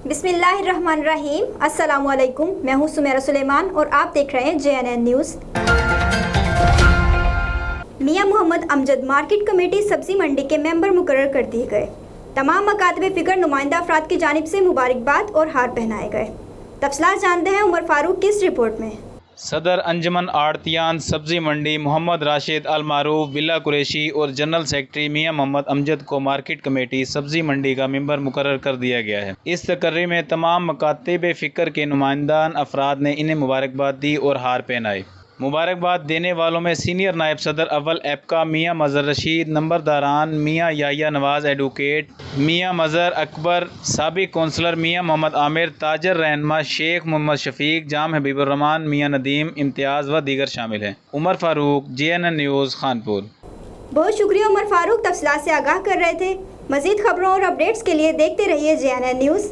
बिस्मिल्लाहिर्रहमानिर्रहीम। अस्सलाम वालेकुम। मैं हूँ सुमेरा सुलेमान और आप देख रहे हैं JNN न्यूज़। मियां मोहम्मद अमजद मार्केट कमेटी सब्जी मंडी के मेंबर मुकर्रर कर दिए गए। तमाम मकातब फ़िक्र नुमाइंदा अफराद की जानिब से मुबारकबाद और हार पहनाए गए। तफसीलात जानते हैं उमर फारूक की इस रिपोर्ट में। सदर अंजमन आड़तियान सब्जी मंडी मोहम्मद राशिद अल मारूफ बिल्ला कुरैशी और जनरल सेक्रेटरी मियां मोहम्मद अमजद को मार्केट कमेटी सब्जी मंडी का मेंबर मुकर्रर कर दिया गया है। इस तकर्री में तमाम मकातिब फ़िक्र के नुमाइंदान अफराद ने इन्हें मुबारकबाद दी और हार पहनाई। मुबारकबाद देने वालों में सीनियर नायब सदर अव्वल एपका मियां मज़हर रशीद, नंबरदारान मियां याहिया नवाज़ एडवोकेट, मियां मज़हर अकबर, साबिक कौंसलर मियां मोहम्मद आमिर, ताजर रहनमा शेख मोहम्मद शफीक, जाम हबीबुर्रहमान, मियां नदीम, इम्तियाज़ व दीगर शामिल हैं। Umar Farooq, JNN news, Khanpur. बहुत शुक्रिया उमर फारूक, तफसीलात से आगाह कर रहे थे। मज़ीद खबरों और अपडेट्स के लिए देखते रहिए JNN न्यूज़।